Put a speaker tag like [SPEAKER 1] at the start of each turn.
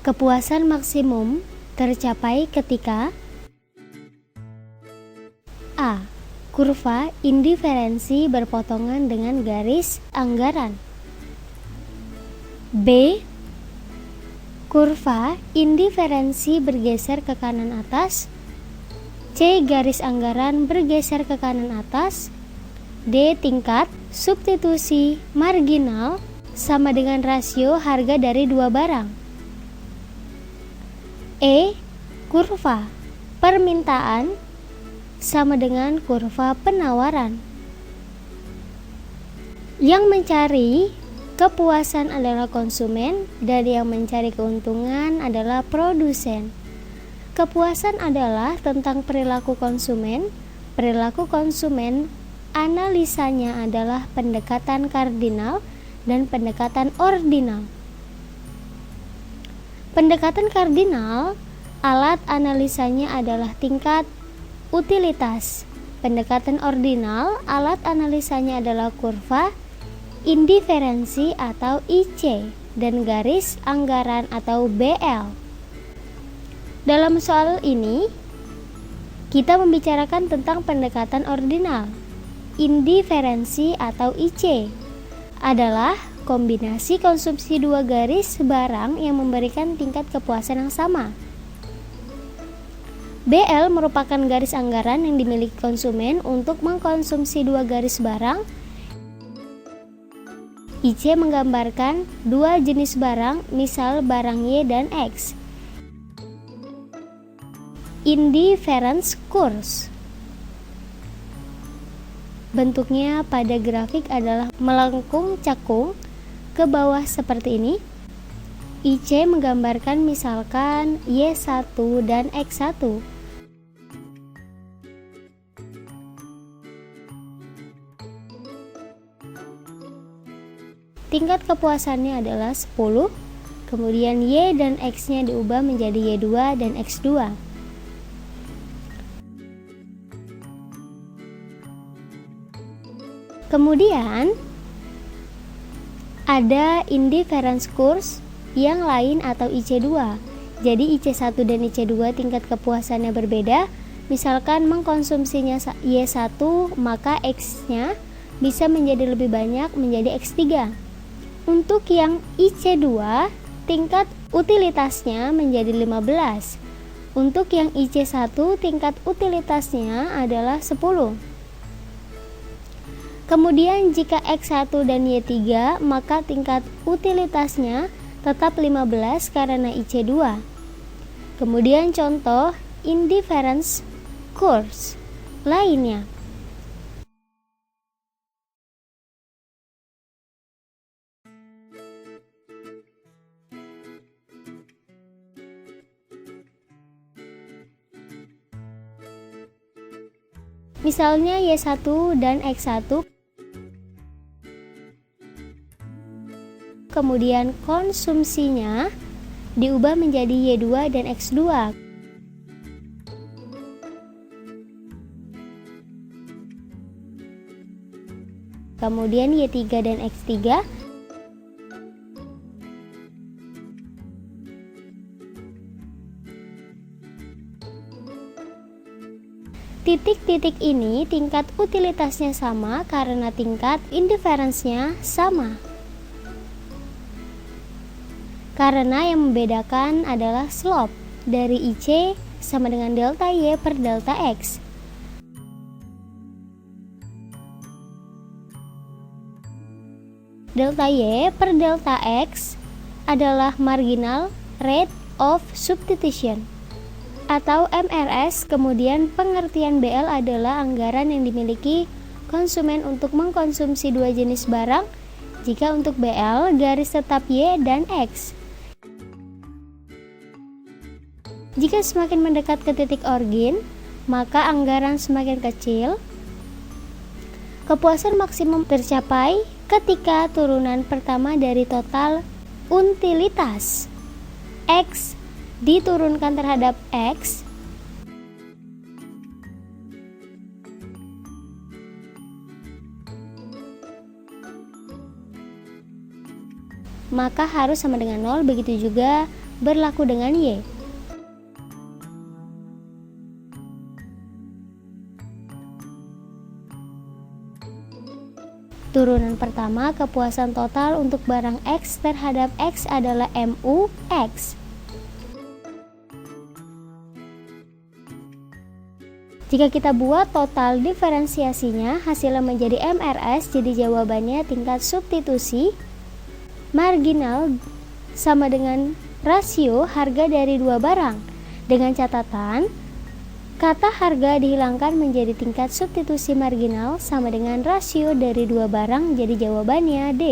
[SPEAKER 1] Kepuasan maksimum tercapai ketika A. Kurva indiferensi berpotongan dengan garis anggaran. B. Kurva indiferensi bergeser ke kanan atas. C. Garis anggaran bergeser ke kanan atas. D. Tingkat substitusi marginal sama dengan rasio harga dari dua barang. E. Kurva permintaan sama dengan kurva penawaran. Yang mencari kepuasan adalah konsumen dan yang mencari keuntungan adalah produsen. Kepuasan adalah tentang perilaku konsumen. Perilaku konsumen analisanya adalah pendekatan kardinal dan pendekatan ordinal. Pendekatan kardinal, alat analisanya adalah tingkat utilitas. Pendekatan ordinal, alat analisanya adalah kurva indiferensi atau IC dan garis anggaran atau BL. Dalam soal ini, kita membicarakan tentang pendekatan ordinal. Indiferensi atau IC adalah kombinasi konsumsi dua garis barang yang memberikan tingkat kepuasan yang sama. BL merupakan garis anggaran yang dimiliki konsumen untuk mengkonsumsi dua garis barang. IC menggambarkan dua jenis barang, misal barang Y dan X. Indifference curve. Bentuknya pada grafik adalah melengkung cakung ke bawah seperti ini. IC menggambarkan misalkan Y1 dan X1. Tingkat kepuasannya adalah 10, kemudian Y dan X-nya diubah menjadi Y2 dan X2. Kemudian ada indifference curve yang lain atau IC2. Jadi IC1 dan IC2 tingkat kepuasannya berbeda. Misalkan mengkonsumsinya Y1, maka X-nya bisa menjadi lebih banyak menjadi X3. Untuk yang IC2, tingkat utilitasnya menjadi 15. Untuk yang IC1, tingkat utilitasnya adalah 10. Kemudian jika X1 dan Y3, maka tingkat utilitasnya tetap 15 karena IC2. Kemudian contoh indifference curve lainnya. Misalnya Y1 dan X1, kemudian konsumsinya diubah menjadi Y2 dan X2. Kemudian Y3 dan X3. Titik-titik ini tingkat utilitasnya sama karena tingkat indifference-nya sama. Karena yang membedakan adalah slope dari IC sama dengan delta Y per delta X. Delta Y per delta X adalah marginal rate of substitution atau MRS. Kemudian pengertian BL adalah anggaran yang dimiliki konsumen untuk mengkonsumsi dua jenis barang. Jika untuk BL, garis tetap Y dan X. Jika semakin mendekat ke titik origin, maka anggaran semakin kecil. Kepuasan maksimum tercapai ketika turunan pertama dari total utilitas X diturunkan terhadap X, maka harus sama dengan 0. Begitu juga berlaku dengan Y. Turunan pertama, kepuasan total untuk barang X terhadap X adalah MU X. Jika kita buat total diferensiasinya, hasilnya menjadi MRS, jadi jawabannya tingkat substitusi marginal sama dengan rasio harga dari dua barang. Dengan catatan, kata harga dihilangkan menjadi tingkat substitusi marginal sama dengan rasio dari dua barang, jadi jawabannya D.